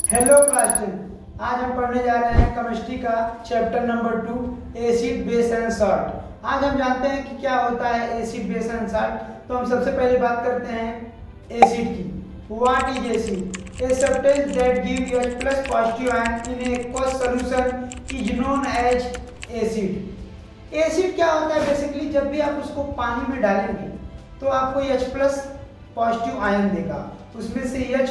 Hello class 10। आज हम पढ़ने जा रहे हैं केमिस्ट्री का chapter number 2 acid base and salt. आज हम जानते हैं कि क्या होता है एसिड बेस एंड सॉल्ट। तो हम सबसे पहले बात करते हैं एसिड की। What is acid? A substance that give H+ positive ion in aqueous solution is known as acid. Acid क्या होता है? बेसिकली जब भी आप उसको पानी में डालेंगे तो आपको H+ पॉजिटिव आयन देगा, उसमें से H+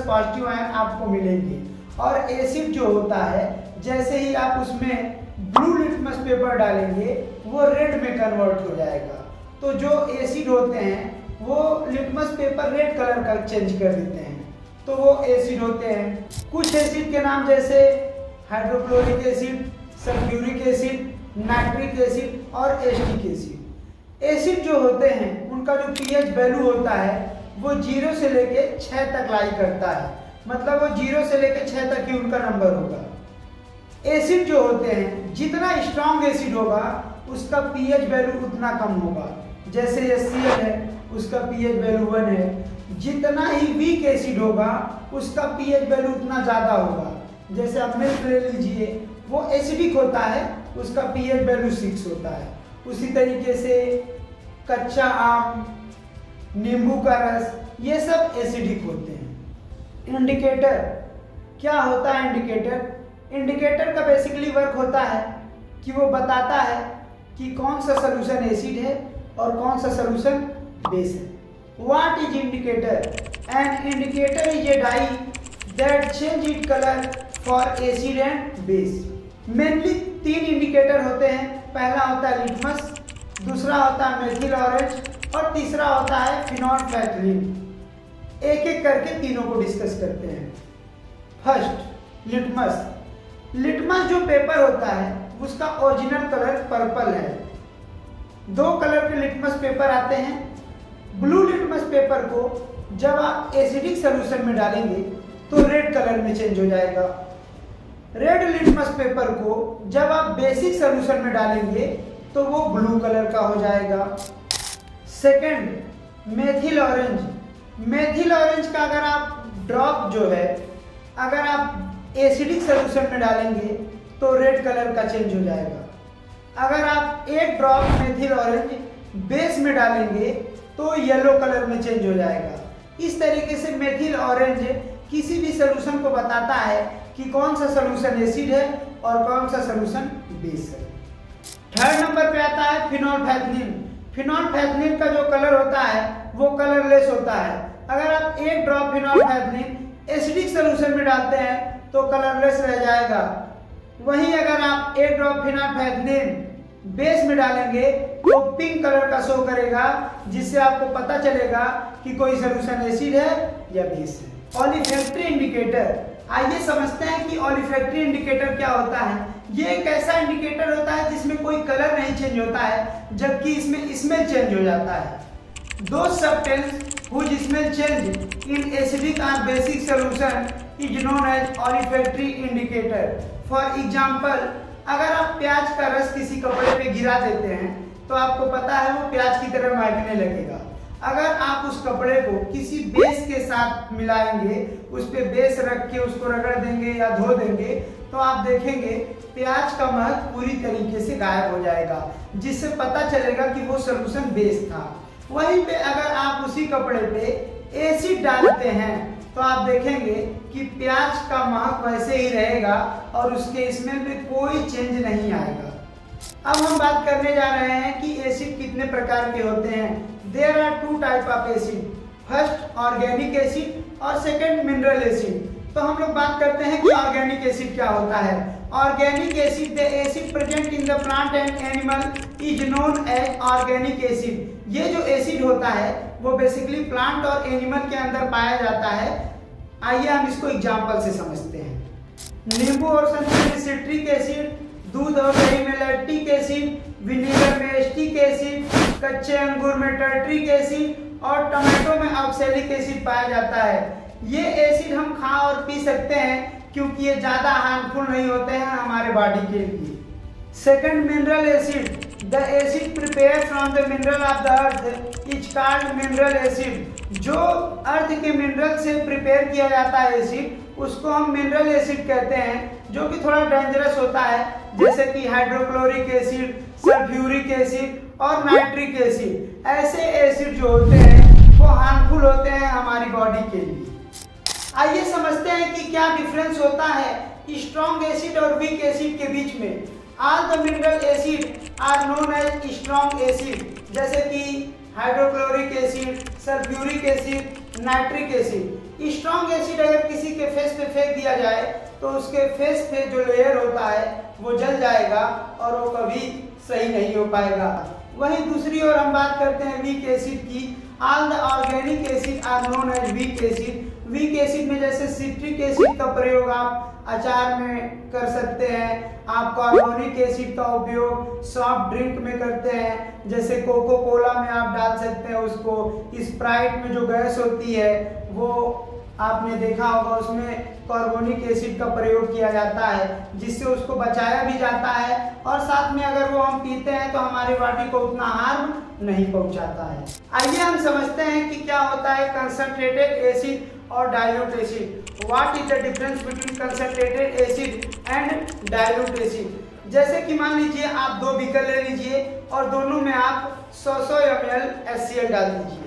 पॉजिटिव आयन आपको मिलेंगे। और एसिड जो होता है, जैसे ही आप उसमें ब्लू लिटमस पेपर डालेंगे वो रेड में कन्वर्ट हो जाएगा। तो जो एसिड होते हैं वो लिटमस पेपर रेड कलर का चेंज कर देते हैं, तो वो एसिड होते हैं। कुछ एसिड के नाम जैसे hydrochloric acid, sulphuric acid, nitric acid और एसिटिक एसिड। एसिड जो होते हैं उनका जो pH वैल्यू होता है वो 0 से लेके 6 तक लाई करता है, मतलब वो 0 से लेके 6 तक ही उनका नंबर होगा। एसिड जो होते हैं, जितना स्ट्रॉन्ग एसिड होगा उसका pH वैल्यू उतना कम होगा। जैसे HCl है, उसका pH वैल्यू 1 है। जितना ही वीक एसिड होगा उसका pH वैल्यू उतना ज़्यादा होगा। जैसे आप मिल्क ले लीजिए, वो एसिडिक होता है, उसका pH वैल्यू 6 होता है। उसी तरीके से कच्चा आम, नींबू का रस, ये सब एसिडिक होते हैं। इंडिकेटर क्या होता है? इंडिकेटर का बेसिकली वर्क होता है कि वो बताता है कि कौन सा सॉल्यूशन एसिड है और कौन सा सॉल्यूशन बेस है। What is indicator? An indicator is a dye that change it colour for acid and base. Mainly 3 indicator होते हैं। पहला होता है लिटमस, दूसरा होता है मेथिल ऑरेंज और तीसरा होता है फिनोल्फथलीन। एक एक करके तीनों को डिस्कस करते हैं। First litmus. लिटमस जो पेपर होता है उसका ओरिजिनल कलर पर्पल है। 2 कलर के लिटमस पेपर आते हैं। ब्लू लिटमस पेपर को जब आप एसिडिक सॉल्यूशन में डालेंगे तो रेड कलर में चेंज हो जाएगा। रेड लिटमस पेपर को जब आप बेसिक सॉल्यूशन में डालेंगे तो वो ब्लू कलर का हो जाएगा। Second methyl orange. Methyl orange का अगर आप ड्रॉप जो है, अगर आप एसिडिक सॉल्यूशन में डालेंगे तो रेड कलर का चेंज हो जाएगा। अगर आप 1 ड्रॉप मेथिल ऑरेंज बेस में डालेंगे तो येलो कलर में चेंज हो जाएगा। इस तरीके से मेथिल ऑरेंज किसी भी सॉल्यूशन को बताता है कि कौन सा सॉल्यूशन एसिड है और कौन सा सॉल्यूशन बेस है। थर्ड नंबर पे आता है फिनोल्फथलीन। फिनोल्फथलीन का जो कलर होता है वो कलरलेस होता है। अगर आप 1 ड्रॉप फिनोल्फथलीन एसिडिक सॉल्यूशन में डालते हैं तो कलरलेस रह जाएगा। वहीं अगर आप 1 ड्रॉप फिनोल्फथलीन बेस में डालेंगे तो पिंक कलर का शो करेगा, जिससे आपको पता चलेगा कि कोई सॉल्यूशन एसिड है या बेस है। ऑलिफैक्टरी इंडिकेटर। आइए समझते हैं कि ऑलिफैक्टरी इंडिकेटर क्या होता है। ये एक ऐसा इंडिकेटर होता है जिसमें कोई कलर नहीं चेंज होता है, जबकि इसमें स्मेल चेंज हो जाता है। Those substances whose smell change in acidic or basic solution is known as olfactory indicator. For example, अगर आप प्याज का रस किसी कपड़े पे गिरा देते हैं तो आपको पता है वो प्याज की तरह महकने लगेगा। अगर आप उस कपड़े को किसी बेस के साथ मिलाएंगे, उस पे बेस रख के उसको रगड़ देंगे या धो देंगे, तो आप देखेंगे प्याज का महक पूरी तरीके से गायब हो जाएगा, जिससे पता चलेगा कि वो सॉल्यूशन बेस था। वहीं पे अगर आप उसी कपड़े पे एसिड डालते हैं तो आप देखेंगे कि प्याज का महक वैसे ही रहेगा और उसके स्मेल में कोई चेंज नहीं आएगा। अब हम बात करने जा रहे हैं कि एसिड कितने प्रकार के होते हैं। There are 2 type of acid. First organic acid और सेकंड मिनरल एसिड। तो हम लोग बात करते हैं कि ऑर्गेनिक एसिड क्या होता है। Organic acid, the acid present in the plant and animal is known as organic acid. ये जो एसिड होता है वो बेसिकली प्लांट और एनिमल के अंदर पाया जाता है। आइए हम इसको एग्जांपल से समझते हैं। नींबू और संतरे में सिट्रिक एसिड, दूध और दही में लैक्टिक एसिड, विनेगर में एसिटिक एसिड, कच्चे अंगूर में टर्ट्रिक एसिड और टमाटो में ऑक्सैलिक एसिड पाया जाता है। ये एसिड हम खा और पी सकते हैं क्योंकि ये ज्यादा हार्मफुल नहीं होते हैं हमारे बॉडी के लिए। Second mineral acid. The acid prepared from the mineral of the earth is called mineral acid. जो अर्थ के मिनरल से प्रिपेयर किया जाता है एसिड, उसको हम मिनरल एसिड कहते हैं, जो कि थोड़ा डेंजरस होता है, जैसे कि हाइड्रोक्लोरिक एसिड, सल्फ्यूरिक एसिड और नाइट्रिक एसिड। ऐसे एसिड जो होते हैं वो हार्मफुल होते हैं हमारी बॉडी के लिए। आइए समझते हैं कि क्या डिफरेंस होता है स्ट्रॉन्ग एसिड और वीक एसिड के बीच में। All the mineral acid are known as strong acid, जैसे कि hydrochloric acid, sulphuric acid, nitric acid. Strong acid अगर किसी के फेस पे फेंक दिया जाए तो उसके फेस पे जो लेयर होता है वो जल जाएगा और वो कभी सही नहीं हो पाएगा। वहीं दूसरी ओर हम बात करते हैं वीक एसिड की। All the organic acid are known as weak acid. Weak acid में जैसे सिट्रिक एसिड का प्रयोग आप अचार में कर सकते हैं, आप कार्बोनिक एसिड का उपयोग सॉफ्ट ड्रिंक में करते हैं, जैसे कोको कोला में आप डाल सकते हैं उसको। स्प्राइट में जो गैस होती है वो आपने देखा होगा, उसमें कार्बोनिक एसिड का प्रयोग किया जाता है, जिससे उसको बचाया भी जाता है और साथ में अगर वो हम पीते हैं तो हमारी बॉडी को उतना हार्म नहीं पहुंचाता है। आइए हम समझते हैं कि क्या होता है कंसंट्रेटेड एसिड और dilute acid. What is the difference between concentrated acid and dilute acid. जैसे कि मान लीजिए आप दो बीकर ले लीजिए और दोनों में आप 100 ml HCl डाल दीजिए,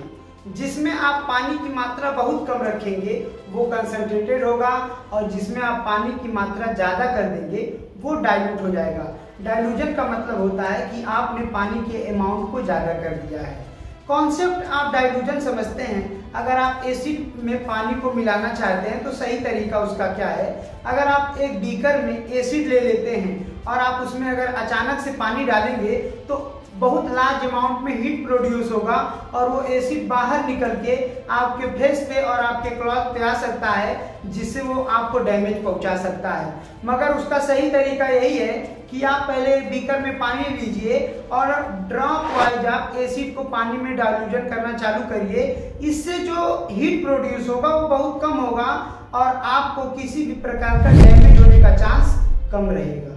जिसमें आप पानी की मात्रा बहुत कम रखेंगे वो कंसंट्रेटेड होगा और जिसमें आप पानी की मात्रा ज़्यादा कर देंगे वो डाइल्यूट हो जाएगा। डाइल्यूजन का मतलब होता है कि आपने पानी के अमाउंट को ज़्यादा कर दिया है। कॉन्सेप्ट आप डाइल्यूजन समझते हैं। अगर आप एसिड में पानी को मिलाना चाहते हैं तो सही तरीका उसका क्या है, अगर आप एक बीकर में एसिड ले लेते हैं और आप उसमें अगर अचानक से पानी डालेंगे तो बहुत लार्ज अमाउंट में हीट प्रोड्यूस होगा और वो एसिड बाहर निकल के आपके फेस पे और आपके क्लॉथ पे आ सकता है, जिससे वो आपको डैमेज पहुंचा सकता है। मगर उसका सही तरीका यही है कि आप पहले बीकर में पानी लीजिए और ड्रॉप वाइज आप एसिड को पानी में डाइल्यूजन करना चालू करिए। इससे जो हीट प्रोड्यूस होगा वो बहुत कम होगा और आपको किसी भी प्रकार का डैमेज होने का चांस कम रहेगा।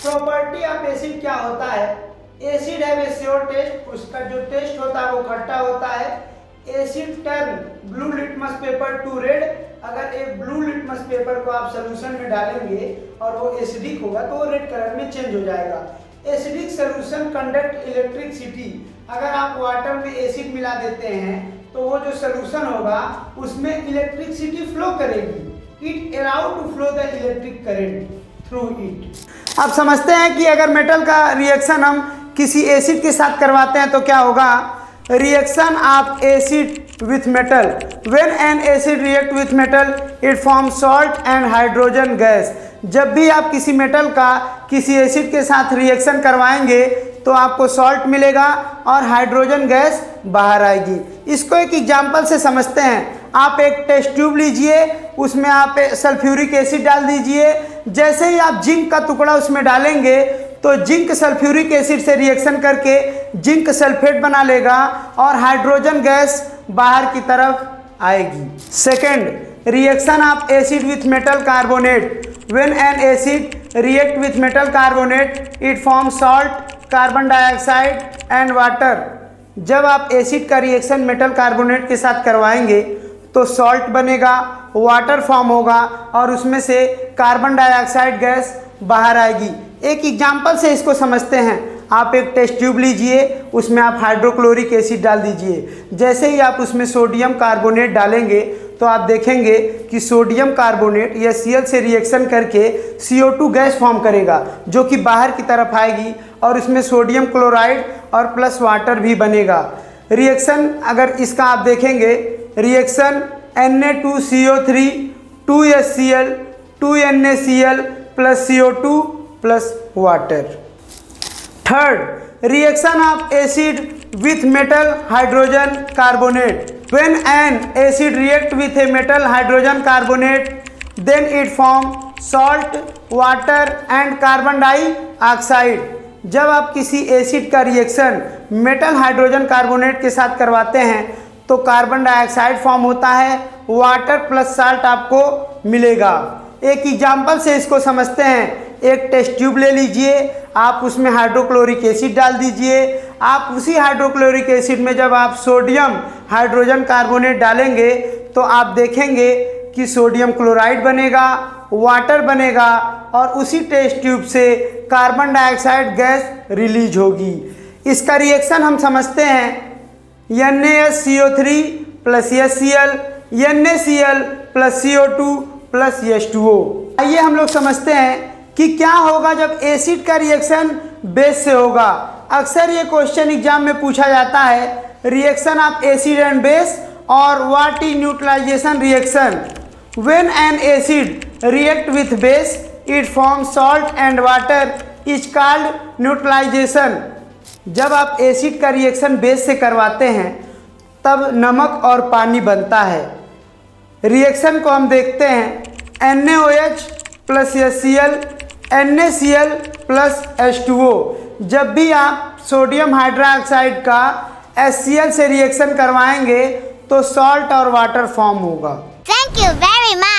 प्रॉपर्टी ऑफ एसिड क्या होता है? Acid have a sure test, उसका जो टेस्ट होता है वो खट्टा होता है। Acid turn blue litmus paper to red. अगर एक ब्लू लिटमस पेपर को आप सोल्यूशन में डालेंगे और वो एसिडिक होगा तो वो रेड कलर में चेंज हो जाएगा। Acidic solution conduct electricity. अगर आप वाटर में एसिड मिला देते हैं तो वो जो सोल्यूशन होगा उसमें इलेक्ट्रिसिटी फ्लो करेगी। It allow to flow the electric current through it. आप समझते हैं कि अगर मेटल का रिएक्शन हम किसी एसिड के साथ करवाते हैं तो क्या होगा? Reaction of acid with metal. When an acid react with metal it form salt and hydrogen gas. जब भी आप किसी मेटल का किसी एसिड के साथ रिएक्शन करवाएंगे तो आपको सॉल्ट मिलेगा और हाइड्रोजन गैस बाहर आएगी। इसको एक एग्जाम्पल से समझते हैं। आप एक टेस्ट ट्यूब लीजिए, उसमें आप सल्फ्यूरिक एसिड डाल दीजिए। जैसे ही आप जिंक का टुकड़ा उसमें डालेंगे तो जिंक सल्फ्यूरिक एसिड से रिएक्शन करके जिंक सल्फेट बना लेगा और हाइड्रोजन गैस बाहर की तरफ आएगी। Second, reaction of acid with metal carbonate. When an acid react with metal carbonate it form salt, carbon dioxide and water. जब आप एसिड का रिएक्शन मेटल कार्बोनेट के साथ करवाएंगे तो सॉल्ट बनेगा, वाटर फॉर्म होगा और उसमें से कार्बन डाइऑक्साइड गैस बाहर आएगी। एक एग्जाम्पल से इसको समझते हैं। आप एक टेस्ट ट्यूब लीजिए, उसमें आप हाइड्रोक्लोरिक एसिड डाल दीजिए। जैसे ही आप उसमें सोडियम कार्बोनेट डालेंगे तो आप देखेंगे कि सोडियम कार्बोनेट या Cl से रिएक्शन करके CO2 गैस फॉर्म करेगा, जो कि बाहर की तरफ आएगी और उसमें सोडियम क्लोराइड और प्लस वाटर भी बनेगा। रिएक्शन अगर इसका आप देखेंगे, reaction Na2CO3 2HCl 2NaCl plus CO2 plus water. Third, reaction of acid with metal hydrogen carbonate. When an acid react with a metal hydrogen carbonate then it form salt, water and carbon dioxide. जब आप किसी acid का reaction metal hydrogen carbonate के साथ करवाते हैं तो carbon dioxide form होता है, वाटर प्लस साल्ट आपको मिलेगा। एक एग्जाम्पल से इसको समझते हैं। एक टेस्ट ट्यूब ले लीजिए, आप उसमें हाइड्रोक्लोरिक एसिड डाल दीजिए। आप उसी हाइड्रोक्लोरिक एसिड में जब आप सोडियम हाइड्रोजन कार्बोनेट डालेंगे तो आप देखेंगे कि सोडियम क्लोराइड बनेगा, वाटर बनेगा और उसी टेस्ट ट्यूब से कार्बन डाइऑक्साइड गैस रिलीज होगी। इसका रिएक्शन हम समझते हैं NaSCO3 plus HCl, NaCl plus CO2 plus H2O। आइए हम लोग समझते हैं कि क्या होगा जब एसिड का रिएक्शन बेस से होगा। अक्सर ये क्वेश्चन एग्जाम में पूछा जाता है, reaction of acid and base और what is neutralization reaction. When an acid react with base it form salt and water is called neutralization. जब आप एसिड का रिएक्शन बेस से करवाते हैं तब नमक और पानी बनता है। रिएक्शन को हम देखते हैं NaOH plus HCl, NaCl plus H2O। जब भी आप सोडियम हाइड्रोक्साइड का HCl से रिएक्शन करवाएंगे तो सॉल्ट और वाटर फॉर्म होगा। Thank you very much.